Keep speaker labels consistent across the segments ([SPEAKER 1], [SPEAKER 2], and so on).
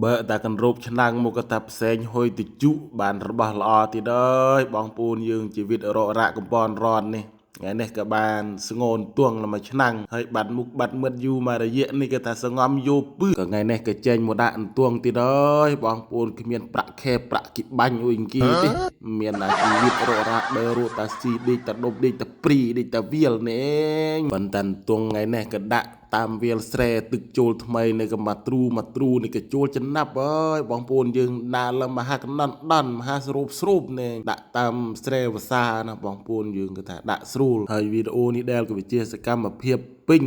[SPEAKER 1] បើតាកាន់រូបឆ្នាំងមកតាផ្សេងហុយទៅជក់បានរបស់ល្អទៀតអើយបងប្អូនយើងជីវិតរករ៉ាក់កំពន់រននេះថ្ងៃនេះក៏បានស្ងោនទួងល្មួយឆ្នាំងហើយបាត់មុខបាត់មាត់យូរមករយៈនេះគេថាសងំយោពឺក៏ថ្ងៃនេះក៏ចេញមកដាក់ទួងទៀតអើយបងប្អូនគ្មានប្រាក់ខែប្រាក់គិបាញ់អុយអង្គីទេមានតែជីវិតរករ៉ាក់ដើររត់តាស៊ីដេកតាដប់ដេកតាព្រីដេកតាវាលនេះប៉ុន្តែទួងថ្ងៃនេះក៏ដាក់តាមវាលស្រែទឹកចូលថ្មីនៃក៏មកទ្រូនេះក៏ចូលចំណាប់អើយបងប្អូនយើងណាលមហាកណ្ដន់ដន់មហាស្រូបនេះដាក់តាមស្រែវសាណាបងប្អូនយើងក៏ថាដាក់ស្រួលហើយវីដេអូនេះដែលក៏វិជាសកម្មភាពពេញ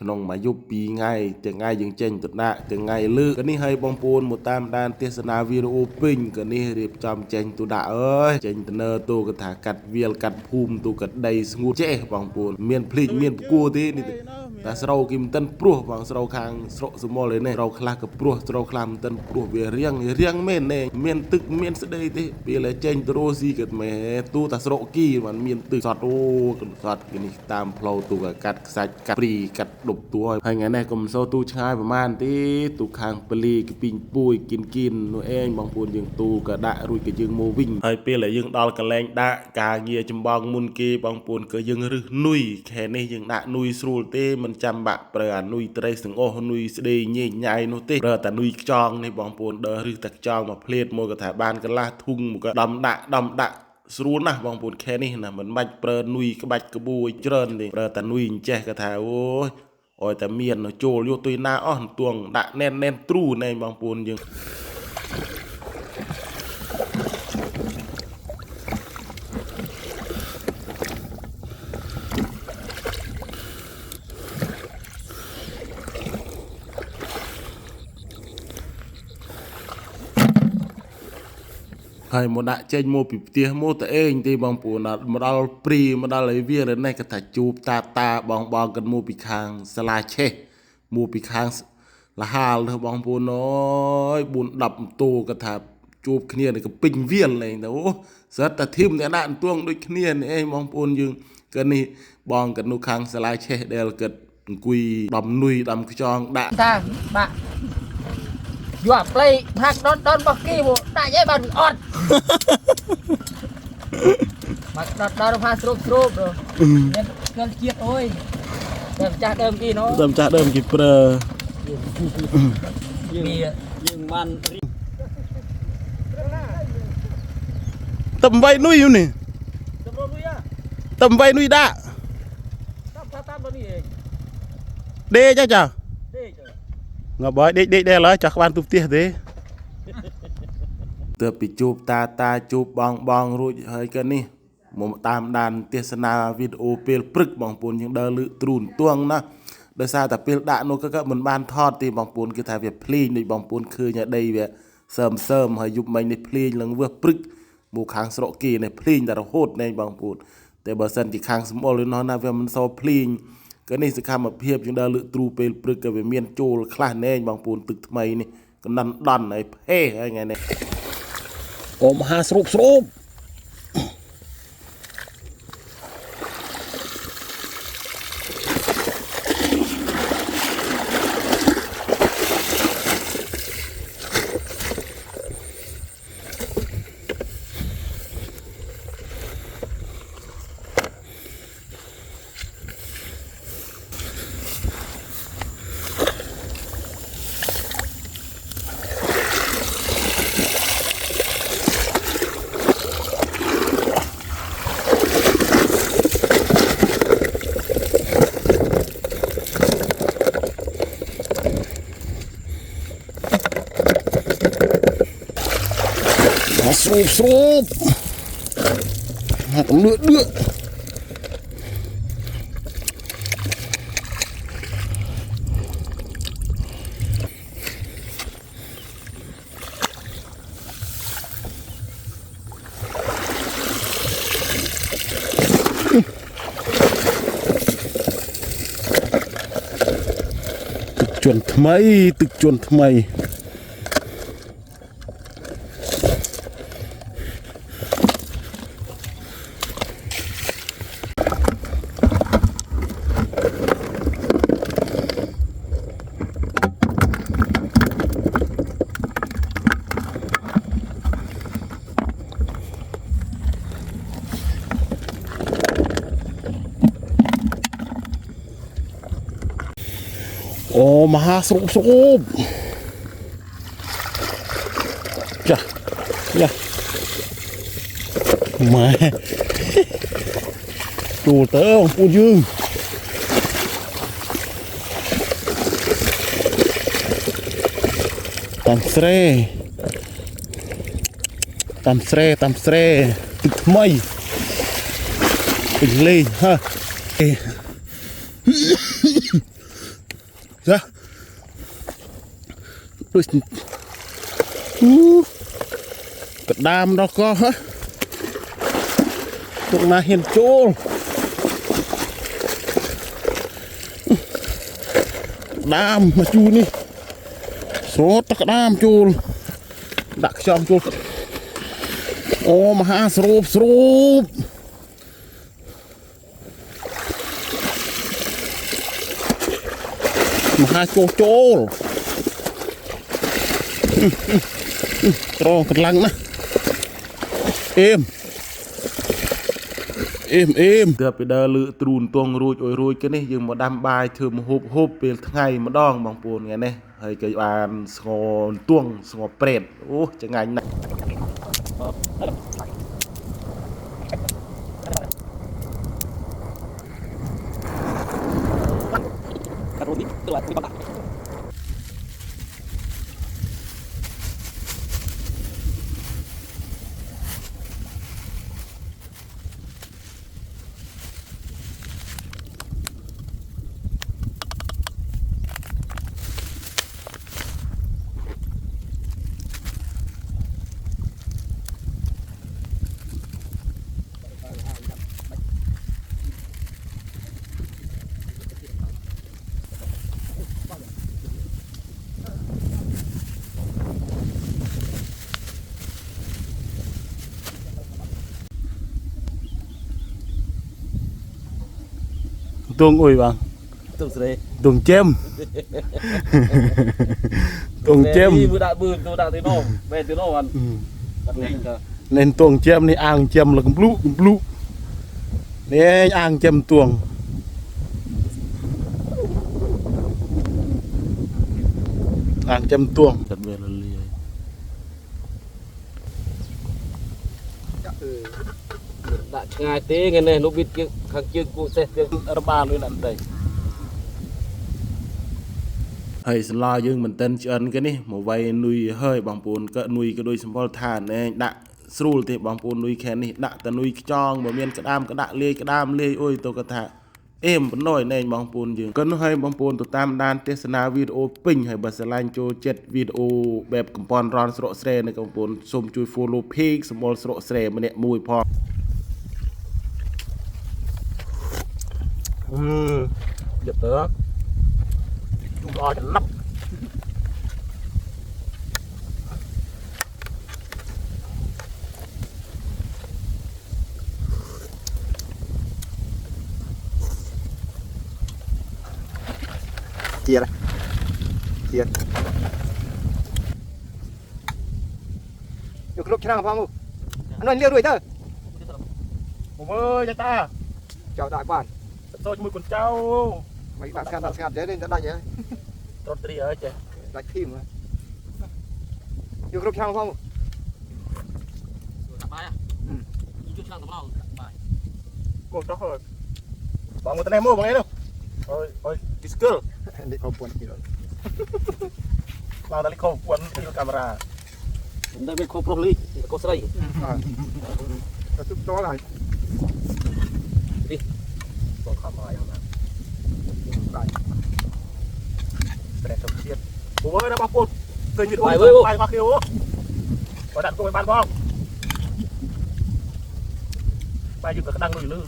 [SPEAKER 1] ក្នុងមួយយប់2ថ្ងៃទាំងថ្ងៃយើងចេញទៅដាក់ទាំងថ្ងៃលើកនេះឲ្យបងប្អូនមកតាមដានទេសនាវីដេអូពេញក៏នេះរៀបចំចេញទៅដាក់អើយចេញទៅនើទូក៏ថាកាត់វាលកាត់ភូមិទូកាត់ដីស្ងួតចេះបងប្អូនមានភ្លេចមានផ្គួរទេនេះតែស្រូវគីមិនតិនព្រោះបងស្រូវខាងស្រុកសមលនេះស្រូវខ្លះក៏ព្រោះស្រូវខ្លះមិនតិនព្រោះវារៀងមែនទេមានទឹកមានស្ដីទេពេលចេញទៅរស់ស៊ីក៏មែទូតែស្រុកគីមិនមានទឹកសតអូសតគេនេះតាមផ្លូវទូក៏កាត់ខ្សាច់កាត់ព្រីកាត់ដប់ទួហើយថ្ងៃនេះក៏មិនសូវទូឆ្ងាយប្រហែលទេទូខាងពលីកពីងពួយគិននោះឯងបងប្អូនយើងទូក៏ដាក់រួចក៏យើងមកវិញហើយពេលដែលយើងដល់កន្លែងដាក់ការងារចម្បងមុនគេបងប្អូនក៏យើងរឹសនុយខែនេះយើងដាក់នុយស្រួលទេមិនចាំបាក់ប្រើអានុយត្រីសង្អស់នុយស្ដេញញ៉ៃនោះទេប្រើតែនុយខ្យងនេះបងប្អូនដើររឹសតែខ្យងមកភ្លេតមកក៏ថាបានកន្លះធុងមកក៏ដំដាក់ស្រួលណាស់បងប្អូនខែនេះណាមិនបាច់ប្រើនុយក្បាច់ក្បួយច្រើនទេប្រើតែនុយអញ្ចេះក៏ថាអូយអយតែមានចូលយកទុយណាអស់ទួងដាក់ណែនទ្រូណែបងប្អូនយើងហើយមកដាក់ចេញមកពីផ្ទះមកតឯងទេបងប្អូនមកដល់ព្រីមកដល់ឲ្យវានេះក៏ថាជួបតាបងกันមកពីខាងសាលាឆេះមកពីខាងលហាលទៅបងប្អូនអើយ4 10តូក៏ថាជួបគ្នានេះក៏ពេញវាលនេះទៅសិតតែធីមតែដាក់ទួងដូចគ្នានេះឯងបងប្អូនយើងក៏នេះបងกันនោះខាងសាលាឆេះដែលគិតអង្គុយដំនុយដំខ្យងដាក់
[SPEAKER 2] តាបាក់យកផ្លេហាក់ដនបោះគីមកដាក់ឯបានអត់មកដល់ផាស្រូបមានស្គាល់ជាតិអើយតែម្ចាស់ដើមគីនោះ
[SPEAKER 1] តែម្ចាស់ដើមគីប្រើ
[SPEAKER 2] យើងបាន
[SPEAKER 1] តំ8នុយនេះតំ8នុយដាក់
[SPEAKER 2] តាមនេះឯង
[SPEAKER 1] ដេកចាងបើដេកដែរឡើយចាស់ក្បានទូផ្ទះទេទើបពីជួបតាជួបបងរួចហើយក៏នេះមកតាមដានទេសនាវីដេអូពេលព្រឹកបងប្អូនយើងដើរលើទ្រូនទួងណាដោយសារតែពេលដាក់នោះក៏មិនបានថតទេបងប្អូនគេថាវាភ្លេងដូចបងប្អូនឃើញដីវាសើមហើយយប់មិញនេះភ្លេងឡើងវឹសព្រឹកមកខាងស្រុកគេនេះភ្លេងតែរហូតណែបងប្អូនតែបើសិនជាខាងស្មុលនោះណាវាមិនសូវភ្លេងក៏នេះសកម្មភាពយើងដើរលើកទ្រូពេលព្រឹកក៏វាមានចូលខ្លះណែបងប្អូនទឹកថ្មីនេះកណ្ដន់ដន់ហើយផេហើយថ្ងៃនេះ
[SPEAKER 2] អូមហាស្រូប
[SPEAKER 1] ហាក់លឿទឹកជន់ថ្មី โอ้มหาสรุปจ้ะจ้ะมาดูเต๋อของปูยืงตามเสร่ตึกไม่เป็นเลยฮะจ้ะดูสิกระดามเราก็ฮะตรงนั้นเห็นโจลดามมาจูนี่โสดตะกระดามจูลดักจอมจูลโอ้มหาสรุปมหาโจลรอกำลังนะเอ็มเกือบไปเดินลือตรูนตวงรูยกันนี่ยังมาดำบายเธอมาฮุบเป็นไงมาดองบางปูนไงเนี่ยเฮ้ยก็อ่านสงอตวงสงอเปรตโอ้จะไงนะตวงอุ้ยบางตวงเจมตวงเจมมือด่ามือตัวด่าตีโน่เวตีโน่วันเน้นตวงเจมนี่อ่างเจมหลักบลูนี่อ่างเจมตวงอ่างเจมตวงจัดเวลาเลยđã ngày té ngày này nó biết cái khang chương cụ xe tiếng ba luôn nằm đây hay lo dương mình tên chân cái này một vài nuôi hơi bằng bùn cỡ nuôi cái đôi sâm than này đã sưu thì bằng bùn nuôi khen này đã ta nuôi tròn mà miền cái đam lê ôi tôi có thà em vẫn nổi này bằng bùn dương cỡ hơi bằng bùn tụi tam đan test na video pin hay bật slide cho chết video bẹp cầm pon ron sro sre này bằng bùn xôm chui follow page small sro sre mà nè mùi pon giật được chúng tôi nắp chia được lúc nào không anh nói liêu đuổi thôi bố ơi cho ta chào đại bản tôi mùi con trâu mấy bạn scan thế nên đã đánh vậy tròn tri ở chứ đánh phim mà yêu lúc chăng không cô cho hơi bọn người ta mua bằng ấy đâu ôi disco đi không buồn gì rồi vào đây không buồn đi camera đây bên không properly có sợi đó này đi còn không ai mà đây để trồng chiết bố ơi nó bao cột cây nhiệt bay bay qua kêu có đặt cô bán không bay chụp cái đăng người lư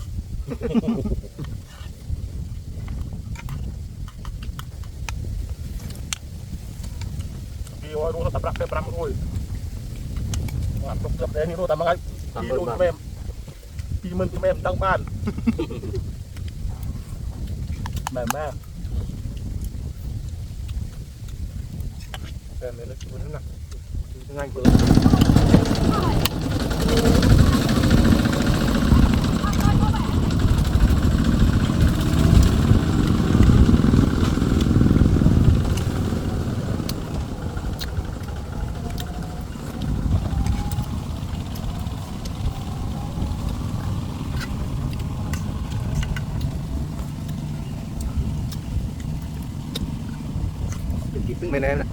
[SPEAKER 1] kêu nó tập cái pram rồi làm tập tập đấy nó tạm ngay đi luôn em đi mình cho em đăng ban mềm mềm em này nó chịu thế nào nhanh vừa
[SPEAKER 3] ไม่แน่ละ